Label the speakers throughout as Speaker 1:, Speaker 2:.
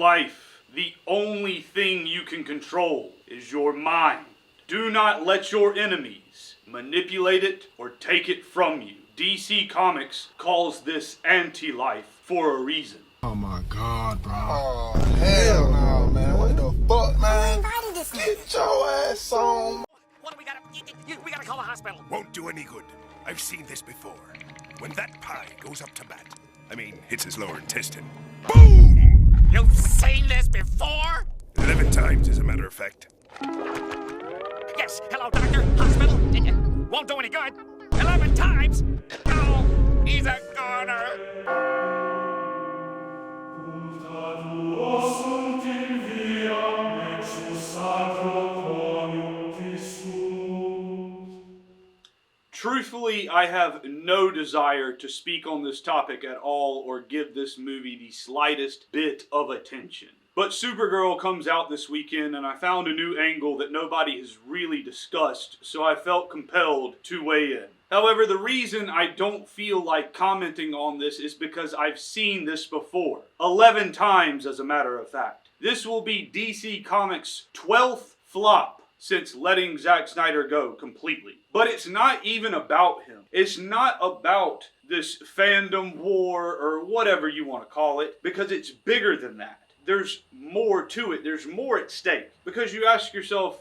Speaker 1: life, the only thing you can control is your mind. Do not let your enemies manipulate it or take it from you. DC Comics calls this anti-life for a reason.
Speaker 2: Oh my God, bro.
Speaker 3: Oh, hell no, man. What the fuck, man? Get your ass on.
Speaker 4: What do we gotta... We gotta call the hospital.
Speaker 5: Won't do any good. I've seen this before. When that pie goes up to bat, hits his lower intestine. Boom!
Speaker 4: You've seen this before?
Speaker 5: 11 times, as a matter of fact.
Speaker 4: Yes, hello, doctor. Hospital. Won't do any good. 11 times? No, he's a goner.
Speaker 1: Truthfully, I have no desire to speak on this topic at all or give this movie the slightest bit of attention. But Supergirl comes out this weekend and I found a new angle that nobody has really discussed, so I felt compelled to weigh in. However, the reason I don't feel like commenting on this is because I've seen this before. 11 times, as a matter of fact. This will be DC Comics' 12th flop since letting Zack Snyder go completely. But it's not even about him. It's not about this fandom war or whatever you want to call it, because it's bigger than that. There's more to it. There's more at stake. Because you ask yourself,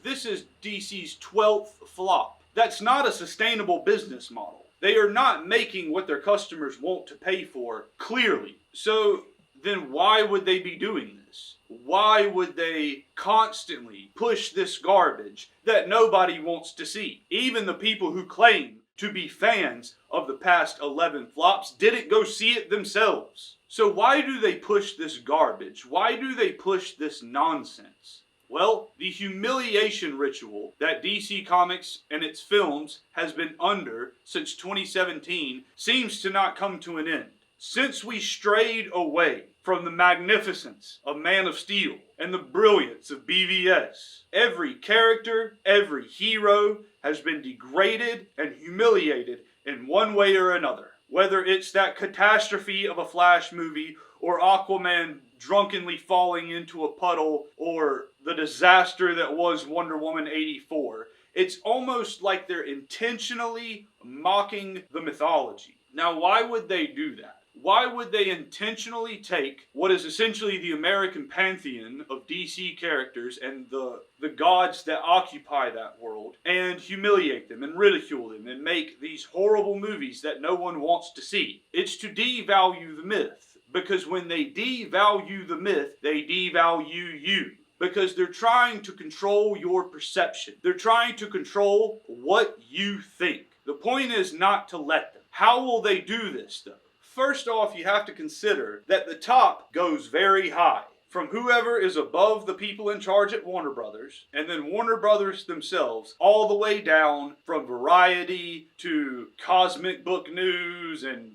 Speaker 1: this is DC's 12th flop. That's not a sustainable business model. They are not making what their customers want to pay for, clearly. So then why would they be doing this? Why would they constantly push this garbage that nobody wants to see? Even the people who claim to be fans of the past 11 flops didn't go see it themselves. So why do they push this garbage? Why do they push this nonsense? Well, the humiliation ritual that DC Comics and its films has been under since 2017 seems to not come to an end. Since we strayed away from the magnificence of Man of Steel and the brilliance of BVS, every character, every hero has been degraded and humiliated in one way or another. Whether it's that catastrophe of a Flash movie, or Aquaman drunkenly falling into a puddle, or the disaster that was Wonder Woman 84, it's almost like they're intentionally mocking the mythology. Now, why would they do that? Why would they intentionally take what is essentially the American pantheon of DC characters and the gods that occupy that world and humiliate them and ridicule them and make these horrible movies that no one wants to see? It's to devalue the myth, because when they devalue the myth, they devalue you. Because they're trying to control your perception. They're trying to control what you think. The point is not to let them. How will they do this, though? First off, you have to consider that the top goes very high. From whoever is above the people in charge at Warner Brothers, and then Warner Brothers themselves, all the way down from Variety to Cosmic Book News and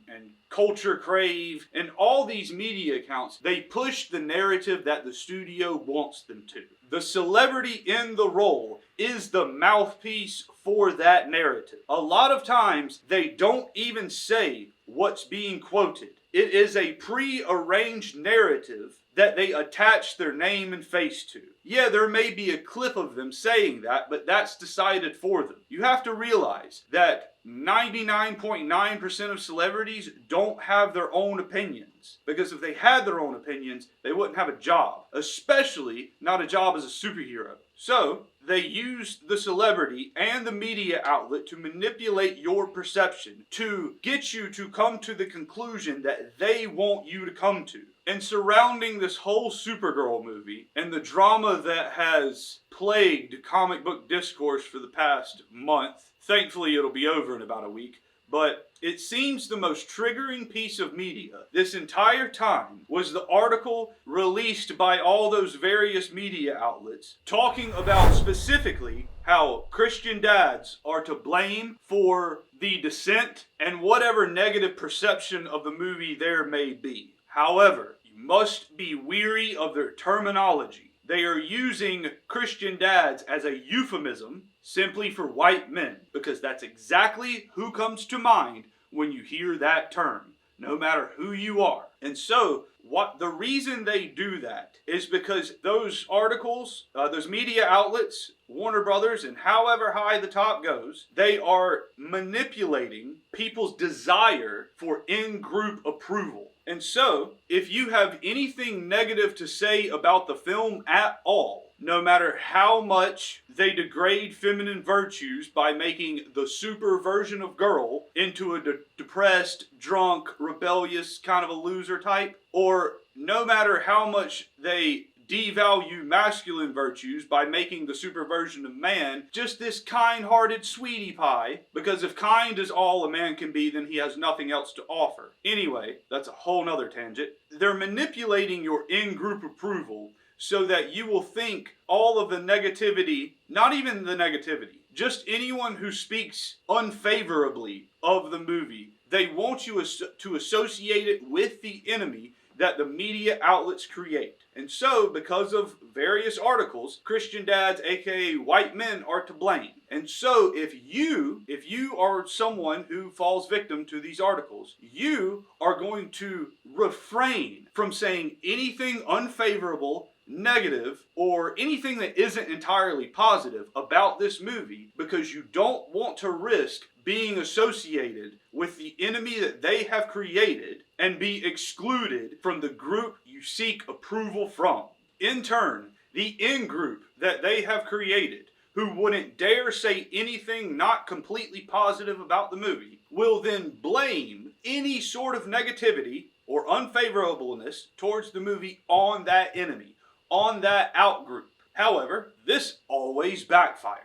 Speaker 1: Culture Crave, and all these media accounts, they push the narrative that the studio wants them to. The celebrity in the role is the mouthpiece for that narrative. A lot of times, they don't even say what's being quoted. It is a pre-arranged narrative that they attach their name and face to. Yeah, there may be a clip of them saying that, but that's decided for them. You have to realize that 99.9% of celebrities don't have their own opinions. Because if they had their own opinions, they wouldn't have a job. Especially not a job as a superhero. So, they use the celebrity and the media outlet to manipulate your perception, to get you to come to the conclusion that they want you to come to. And surrounding this whole Supergirl movie and the drama that has plagued comic book discourse for the past month, thankfully it'll be over in about a week, but it seems the most triggering piece of media this entire time was the article released by all those various media outlets talking about specifically how Christian dads are to blame for the descent and whatever negative perception of the movie there may be. However, you must be weary of their terminology. They are using Christian dads as a euphemism simply for white men, because that's exactly who comes to mind when you hear that term, no matter who you are. And so, What the reason they do that is because those articles, those media outlets, Warner Brothers, and however high the top goes, they are manipulating people's desire for in-group approval. And so, if you have anything negative to say about the film at all, no matter how much they degrade feminine virtues by making the super version of girl into a depressed, drunk, rebellious, kind of a loser type, or no matter how much they devalue masculine virtues by making the super version of man just this kind-hearted sweetie pie, because if kind is all a man can be, then he has nothing else to offer. Anyway, that's a whole nother tangent. They're manipulating your in-group approval so that you will think all of the negativity, not even the negativity, just anyone who speaks unfavorably of the movie, they want you to associate it with the enemy that the media outlets create. And so, because of various articles, Christian dads, aka white men, are to blame. And so, if you are someone who falls victim to these articles, you are going to refrain from saying anything unfavorable, negative, or anything that isn't entirely positive about this movie, because you don't want to risk being associated with the enemy that they have created and be excluded from the group you seek approval from. In turn, the in-group that they have created, who wouldn't dare say anything not completely positive about the movie, will then blame any sort of negativity or unfavorableness towards the movie on that enemy, on that out-group. However, this always backfires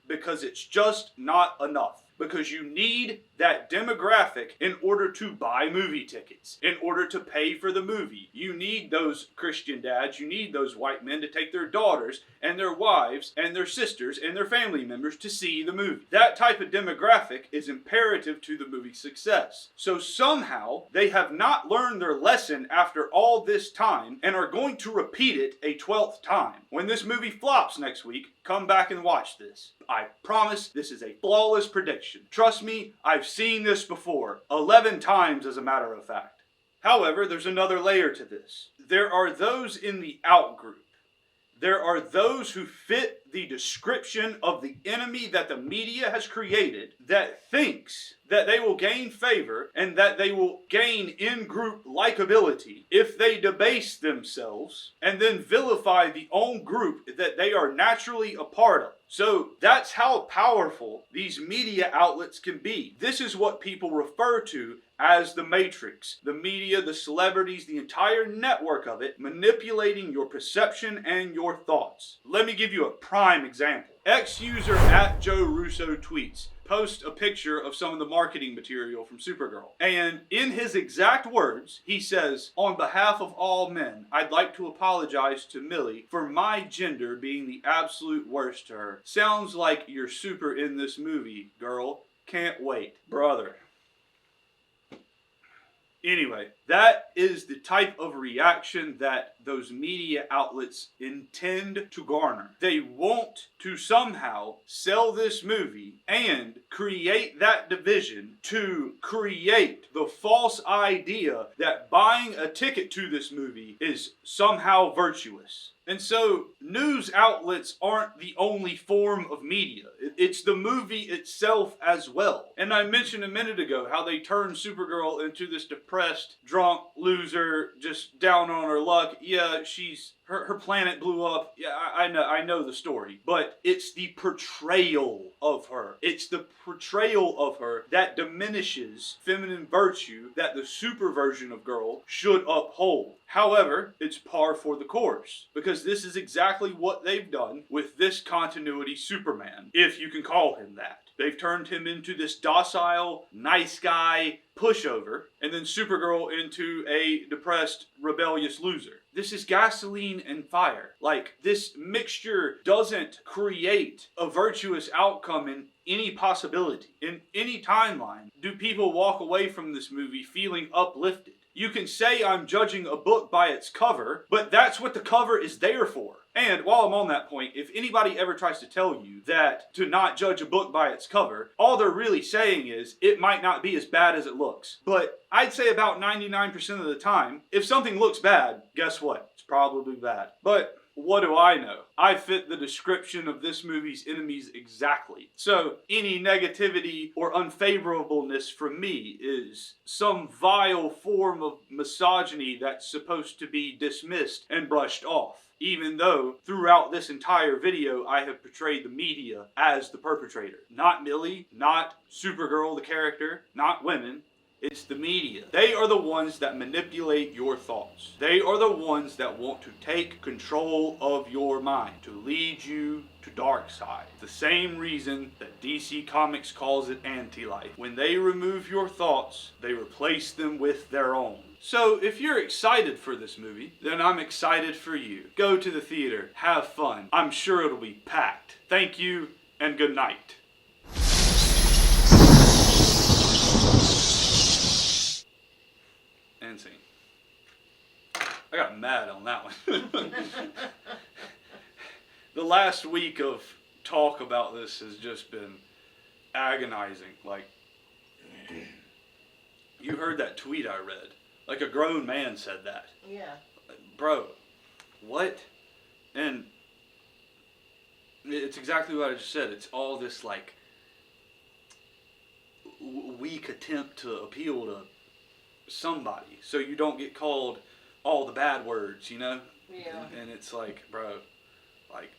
Speaker 1: because it's just not enough. Because you need that demographic in order to buy movie tickets, in order to pay for the movie. You need those Christian dads, you need those white men to take their daughters and their wives and their sisters and their family members to see the movie. That type of demographic is imperative to the movie's success. So somehow they have not learned their lesson after all this time and are going to repeat it a 12th time. When this movie flops next week, come back and watch this. I promise this is a flawless prediction. Trust me, I've seen this before. 11 times as a matter of fact. However, there's another layer to this. There are those in the out-group. There are those who fit the description of the enemy that the media has created that thinks that they will gain favor and that they will gain in-group likability if they debase themselves and then vilify the own group that they are naturally a part of. So that's how powerful these media outlets can be. This is what people refer to as the Matrix. The media, the celebrities, the entire network of it, manipulating your perception and your thoughts. Let me give you a prime example. Ex-user @JoeRusso tweets, post a picture of some of the marketing material from Supergirl. And in his exact words, he says, "On behalf of all men, I'd like to apologize to Millie for my gender being the absolute worst to her. Sounds like you're super in this movie, girl. Can't wait." Brother. Anyway, that is the type of reaction that those media outlets intend to garner. They want to somehow sell this movie and create that division to create the false idea that buying a ticket to this movie is somehow virtuous. And so, news outlets aren't the only form of media. It's the movie itself as well. And I mentioned a minute ago how they turned Supergirl into this depressed, drunk loser, just down on her luck. Yeah, her planet blew up. Yeah, I know the story. But it's the portrayal of her. It's the portrayal of her that diminishes feminine virtue that the super version of girl should uphold. However, it's par for the course. Because this is exactly what they've done with this continuity Superman, if you can call him that. They've turned him into this docile, nice guy pushover, and then Supergirl into a depressed, rebellious loser. This is gasoline and fire. Like, this mixture doesn't create a virtuous outcome in any possibility. In any timeline, do people walk away from this movie feeling uplifted? You can say I'm judging a book by its cover, but that's what the cover is there for. And while I'm on that point, if anybody ever tries to tell you that to not judge a book by its cover, all they're really saying is it might not be as bad as it looks. But I'd say about 99% of the time, if something looks bad, guess what? It's probably bad. But what do I know? I fit the description of this movie's enemies exactly. So any negativity or unfavorableness from me is some vile form of misogyny that's supposed to be dismissed and brushed off. Even though throughout this entire video I have portrayed the media as the perpetrator. Not Millie, not Supergirl the character, not women. It's the media. They are the ones that manipulate your thoughts. They are the ones that want to take control of your mind, to lead you to dark side. The same reason that DC Comics calls it anti-life. When they remove your thoughts, they replace them with their own. So if you're excited for this movie, then I'm excited for you. Go to the theater, have fun. I'm sure it'll be packed. Thank you, and good night. And scene. I got mad on that one. The last week of talk about this has just been agonizing. Like, you heard that tweet I read. Like a grown man said that.
Speaker 2: Yeah.
Speaker 1: Bro, what? And it's exactly what I just said. It's all this like weak attempt to appeal to somebody so you don't get called all the bad words, you know?
Speaker 2: Yeah.
Speaker 1: And it's like, bro, like,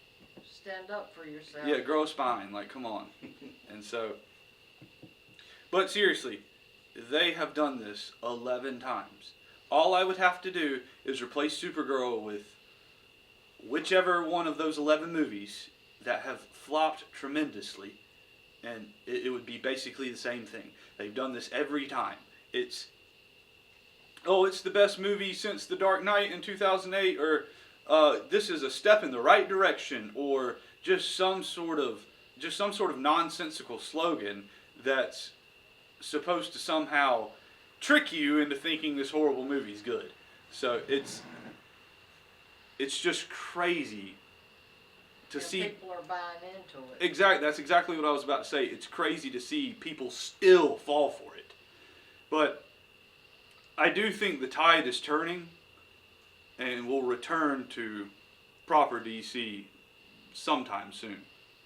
Speaker 2: Stand up for yourself.
Speaker 1: yeah, grow a spine, like, come on. And so, but seriously, they have done this 11 times. All I would have to do is replace Supergirl with whichever one of those 11 movies that have flopped tremendously, and it would be basically the same thing. They've done this every time. It's the best movie since The Dark Knight in 2008, or this is a step in the right direction, or just some sort of nonsensical slogan that's supposed to somehow trick you into thinking this horrible movie's good. So it's just crazy to see.
Speaker 2: People are buying into it.
Speaker 1: Exactly, that's exactly what I was about to say. It's crazy to see people still fall for it. But I do think the tide is turning, and we'll return to proper DC sometime soon.